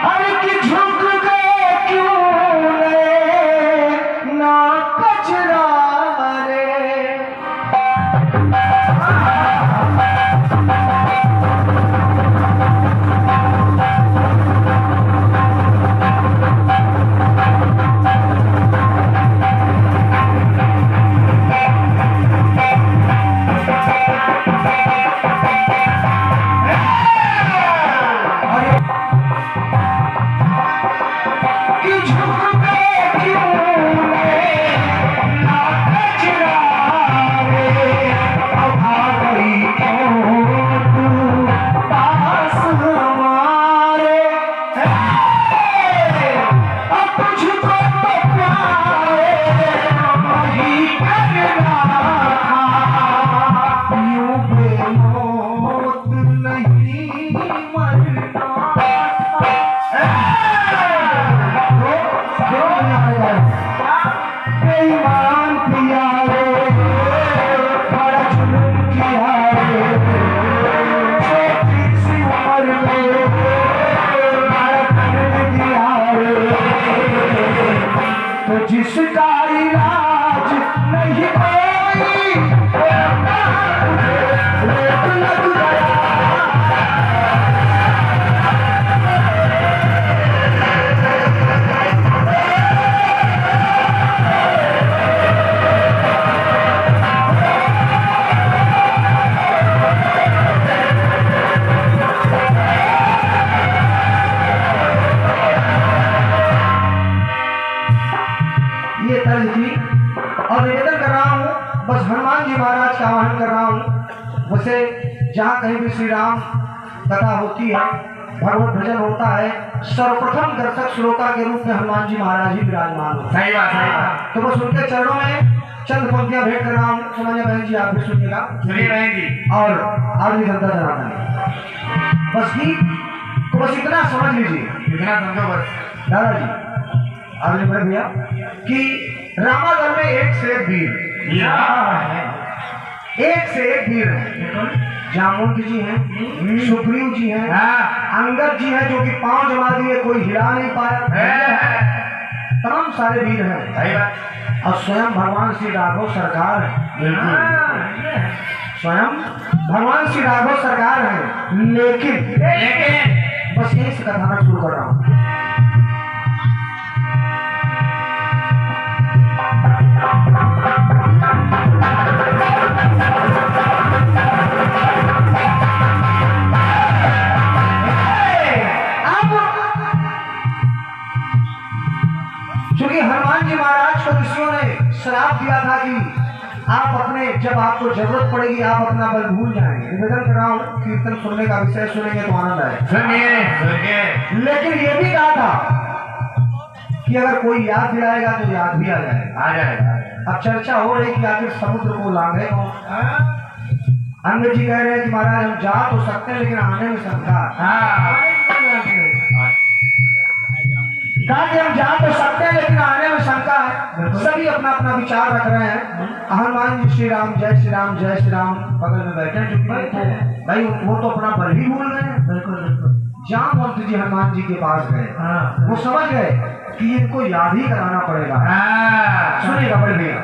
अरे कि झुक गए क्यों ना कचरा रे। जिसका इलाज नहीं कोई लग गया। ये तर्ज थी और निवेदन कर रहा हूँ, बस हनुमान जी महाराज का आह्वान कर रहा हूँ। वैसे जहाँ कहीं भी श्री राम कथा होती है, भगवत भजन होता है, सर्वप्रथम दर्शक श्रोता के रूप में हनुमान जी महाराज ही विराजमान होते हैं। सही बात है। तो बस उनके चरणों में चंद पंक्तियां भेंट कर रहा हूँ। समझिए बहन जी, आप भी सुनिएगा। सुनिए बहन जी। और आदमी जनता जनार्दन बस गीत तो बस इतना समझ लीजिए, इतना समझो बस। दादाजी आगे बढ़ भैया कि रामागढ़ में एक से एक वीर, एक से एक वीर है। जामुन जी हैं, सुग्रीव जी हैं, अंगद जी हैं जो कि पांव जमा दिए कोई हिला नहीं पाया। तमाम सारे वीर हैं और स्वयं भगवान श्री राघव सरकार है। स्वयं भगवान श्री राघव सरकार है। लेकिन बस यही से कथानक शुरू कर रहा हूँ। क्योंकि हनुमान जी महाराज को ऋषियों ने श्राप दिया था कि आप अपने, जब आपको जरूरत पड़ेगी आप अपना बल भूल जाएंगे। निवेदन कर रहा हूँ, कीर्तन सुनने का विषय सुनेंगे तो आनंद आए। सुनिए। लेकिन ये भी कहा था कि अगर कोई याद दिलाएगा तो याद भी आ जाएगा। अब चर्चा हो रही कि आखिर समुद्र को लांघे कौन। अंगद जी कह रहे हैं कि महाराज हम जा तो सकते हैं लेकिन आने में शंका। कहा कि हम जा तो सकते हैं लेकिन आने में शंका है। सभी अपना अपना विचार रख रहे हैं। हनुमान जी श्री राम जय श्री राम जय श्री राम बगल में बैठे हैं। भाई वो तो अपना बल ही भूल गए। जामवंत जी हनुमान जी के पास गए, वो समझ गए कि इनको याद ही कराना पड़ेगा। सुनिएगा बड़े भैया।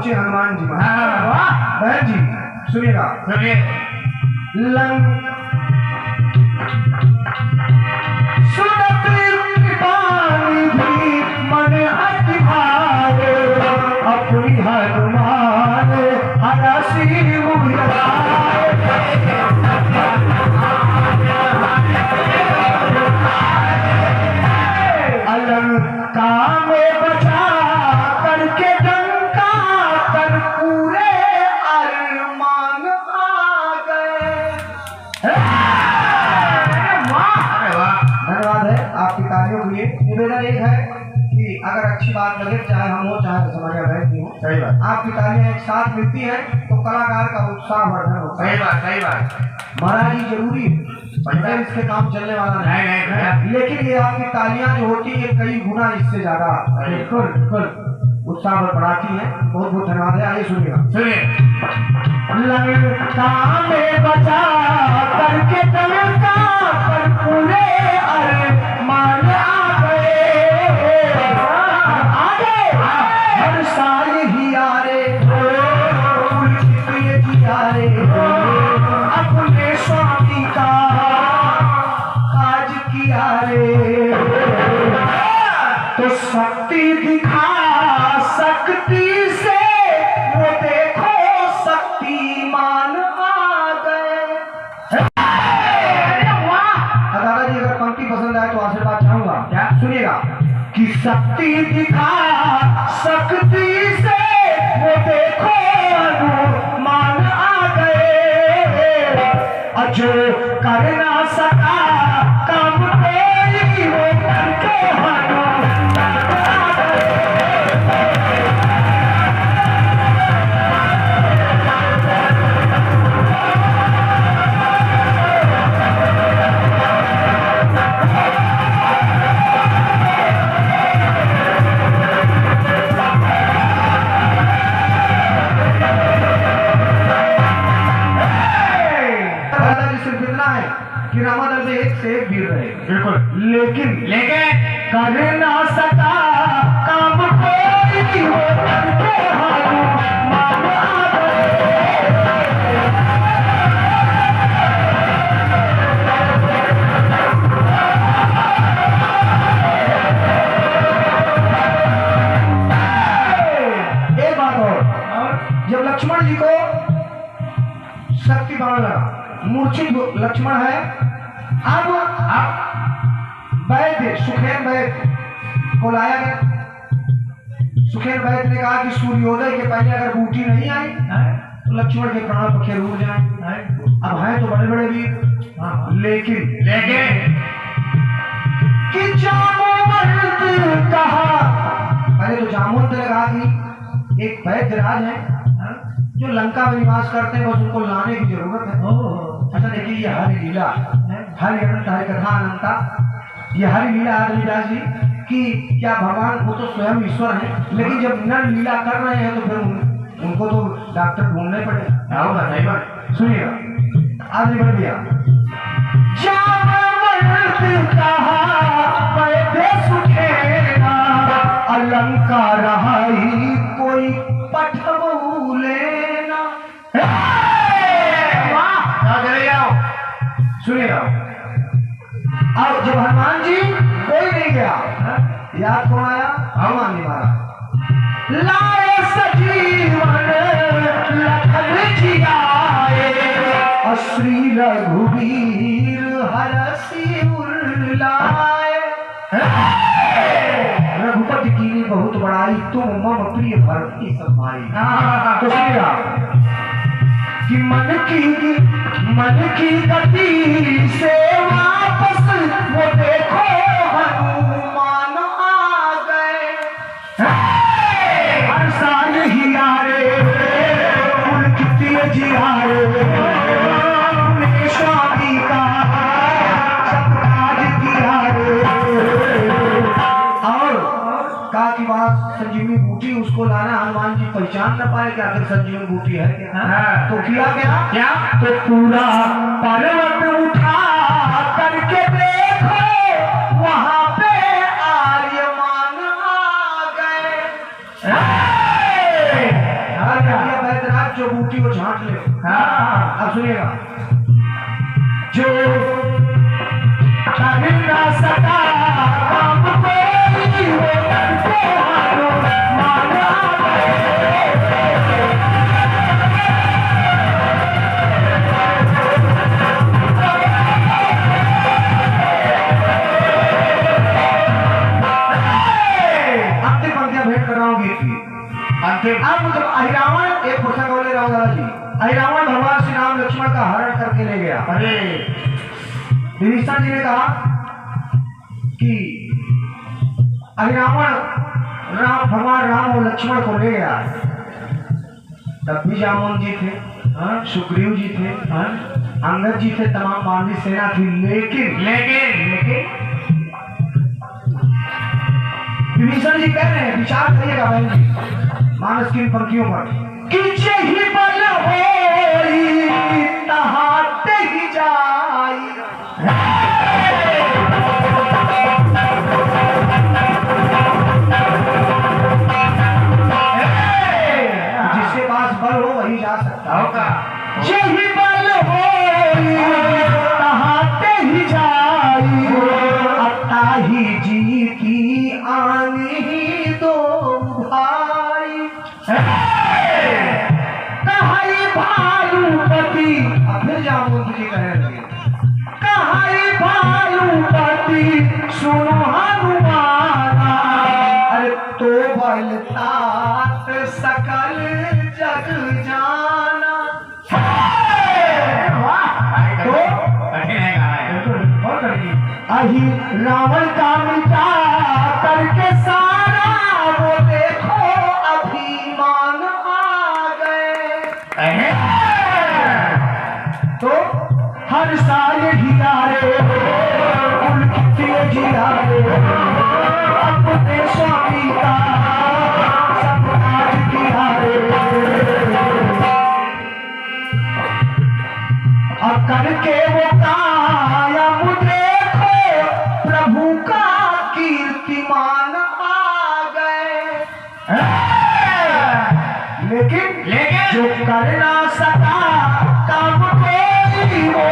पहुंचे हनुमान जी महाराज। वाह बहन जी सुनिएगा, सुनिए। सुनत कृपाणि भी मन अति भावे, अपनी हनुमान हरषि उबराए। अलंका में बचा करके डंका कर पूरे अरमान आ गए। धन्यवाद है आपकी तालियों के लिए। निवेदन एक है कि अगर अच्छी बात लगे, चाहे हम हो चाहे समाज बहन जी हो, सही बात, आपकी तालियां एक साथ मिलती है तो कलाकार का उत्साह वर्धन होता है। सही बात, सही बात। महाराज जी जरूरी है, इसके काम चलने वाला नहीं, लेकिन ये आपकी तालियां जो होती है कई गुना इससे ज्यादा बिल्कुल उत्साह बढ़ाती है। बहुत बहुत धन्यवाद है। आइए सुनिएगा, सुनिए। लंका में बचा करके डंका पर पूरे अरमान आ गए। आगे हर साल ही आ रे अपने स्वामी का काज किया रे, तो शक्ति दिखा शक्ति से वो देखो शक्तिमान आ गए। दादाजी अगर पंक्ति पसंद आए तो आशीर्वाद चाहूंगा। क्या? सुनिएगा कि शक्ति दिखा शक्ति से वो देखो हनुमान आ गए। जो कर ना सका काम कोई वो करके हनुमान आ गए। कि रामादल में एक से एक वीर रहे, बिल्कुल, लेकिन कर ना सका काम कोई वो करके हनुमान आ गए। एक बात और, जब लक्ष्मण जी को शक्ति बाण लगा, मूर्छित लक्ष्मण है, अब वैद्य सुखेन वैद्य को लाया गया। सुखेन वैद्य ने कहा कि सूर्योदय के पहले अगर बूटी नहीं आई तो लक्ष्मण के प्राण पखेर उड़ जाए। अब हैं तो बड़े बड़े वीर, लेकिन कि जामवंत कहा, पहले तो जामवंत ने कहा कि एक वैद्य राज है जो लंका में निवास करते हैं, बस उनको लाने की जरूरत है। अच्छा देखिए, ये हरि लीला, हरि अनंत हरि कथा अनंता, ये हरि लीला आदिदास जी कि क्या भगवान वो तो स्वयं ईश्वर है, लेकिन जब नर लीला कर रहे हैं तो फिर उनको तो डॉक्टर ढूंढने पड़े। सुनिएगा, आदमी बढ़ गया। अलंका रहाई कोई पठबू लेना। सुनिएगा, अब जब हनुमान जी कोई नहीं गया, याद कौन आया? हनुमान जी महाराज लाए सजीवन लखन जी आए, और श्री रघुवीर हरषि उल्लाए। रघुपति की बहुत बड़ाई, तुम मम प्रिय भरत की समाई। तो सुनिएगा कि मन की गति से वापस वो देखो हनुमान आ गए। हर साल ही आ रे उनकी जी आ रे, स्वामी का सब काज किया रे। और कहा कि वहां संजीवनी बूटी उसको लाना, हनुमान जी पहचान न पाए कि आखिर संजीवनी बूटी है क्या। तो किया क्या? तो पूरा पर्वत उठा करके देखो वहां पे आर्यमान आ गए। हाथ जो बूटी वो झांट ले। हाँ। अब सुनिएगा। जो कर ना सका काम कोई वो करके हारो माना अंतिम पंक्तियां भेंट कर रहा हूँ गीत की। अंतिम अब जब अहिरावण एक प्रसंग बोले राव दादा जी, अहिरावण भगवान श्री राम लक्ष्मण का हरण करके ले गया। अरे विभीषण जी ने कहा कि अहिरावण भगवान राम और लक्ष्मण को ले गया। तब भी जामुन जी थे, सुग्रीव जी थे, अंगद जी थे, तमाम बांदी सेना थी, लेकिन विभीषण जी कह रहे हैं, विचार करिएगा बहन जी मानस की पंक्तियों पर कि यही बल होई तहाते ही जाई। जिसके पास बल हो वही जा सकता होगा। यही बल होई तहाते ही जाई। अताही जी की आनी दो भाई। कहाई भालूपति, फिर जामुन जी कहने लगे, कहाई भालूपति सुनो हनुमाना। अरे तो बलतात सकल जग जाना। तो अही रावण का मिटा करके सारा वो देखो अभिमान आ गए। तो हर साल घिरारे उनके घिरारे अपने स्वामी का सब आज घिरारे। अब करके वो कायम देखो प्रभु का कीर्तिमान आ गए। लेकिन जो कर ना सका काम कोई वो